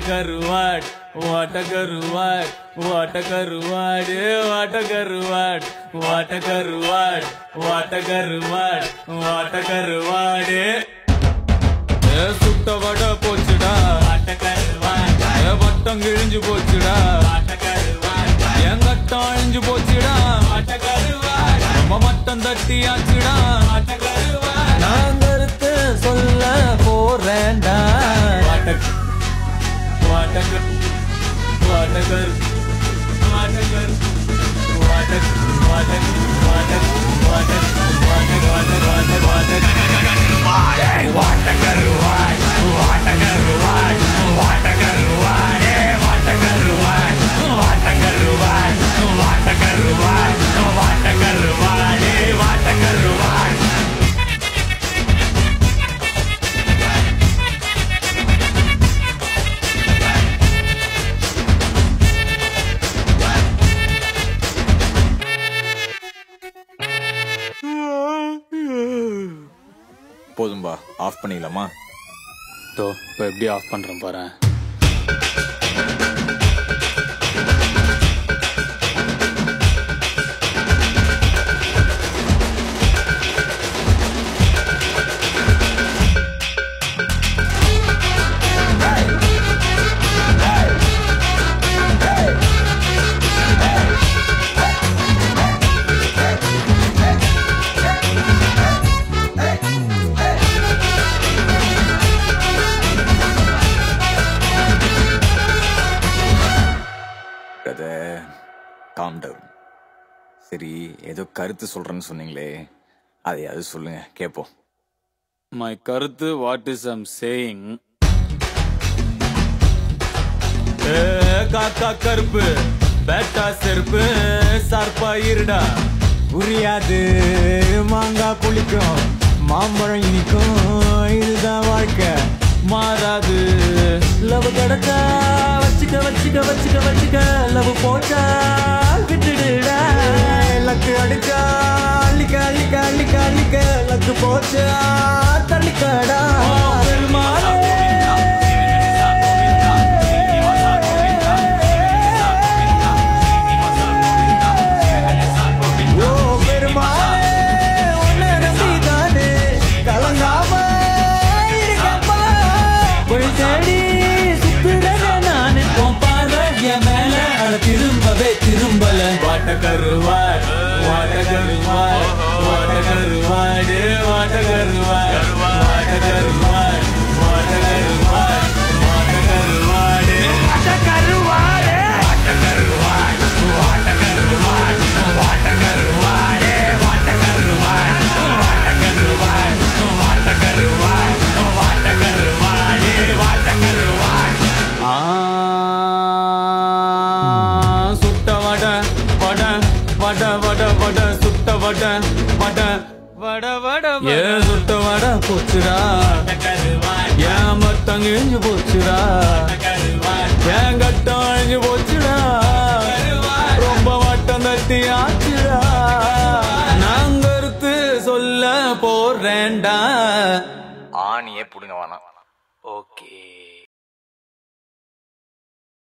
கருவாட் வாட்ட கருவாட் வாட்ட கருவாட் வாட்ட கருவாட் வாட்ட கருவாட் வாட்ட கருவாட் வாட்ட கருவாட் சுட்ட வட போச்சுடா வாட்ட கருவாட் வட்டம் கிழிஞ்சு போச்சுடா வாட்ட கருவாட் எங்கட்டம் அழிஞ்சு போச்சுடா வாட்ட கருவாட் நம்ம மட்டம் தட்டியாச்சுடா வாட்ட கருவாட் நான் கருத்து சொல்ல போறேன்டா வாட்டகர் வாட்டகர் வாட்டகர் வாட்டகர் வாட்டகர் வாட்டகர் வாட்டகர் வாட்டகர் வாட்டகர் வாட்டகர் வாட்டகர் வாட்டகர் வாட்டகர் வாட்டகர் போதும்பா, ஆஃப் பண்ணிடலாமா? இப்போ எப்படி ஆஃப் பண்றேன் பாரு. Calm down. சரி, ஏதோ கருத்து சொல்றேன்னு சொன்னீங்களே, அதையாவது சொல்லுங்க, கேட்போம். மை கருத்து, வாட் இஸ் ஐம் சேயிங், காக்கா கருப்பு பேட்டா செருப்பு சார்பா இருடா, புரியாது மாங்காய் புளிக்கும் மாம்பழம் இனிக்கும், இதுதான் வாழ்க்கை மாறாது. லவ் கடக்கா வச்சுக்க வச்சுக்க வச்சுக்க வச்சுக்க, லவ் போச்சா விட்டுடுடா, லக்கு அடிக்கா அள்ளிக்க அள்ளிக்க அள்ளிக்க அள்ளிக்க, லக்கு போச்சா தள்ளிக்கடா. திரும்பவே திரும்பல வாட்டகருவாட் வாட்டகருவாட் வாட்டகருவாட் வாட்டகருவாட் வாட்டகருவாட் வாட்டகருவாட் வாட்டகருவாட் வாட்டகருவாட் வாட்டகருவாட் வாட்டகருவாட் வாட்டகருவாட் வாட்டகருவாட் வாட்டகருவாட் வாட்டகருவாட் வாட்டகருவாட் வட வட வட சுட்ட வட வட வட வட ஏ சுட்ட வட போச்சுடா, ஏன் மத்தம் கிழிஞ்சு போச்சுடா, ஏன் கட்டம் அழிஞ்சு போச்சுடா, ரொம்ப வட்டம் தட்டி ஆச்சுடா, நான் கருத்து சொல்ல போறேன்டா. ஆணியே புடுங்க வேணாம். ஓகே.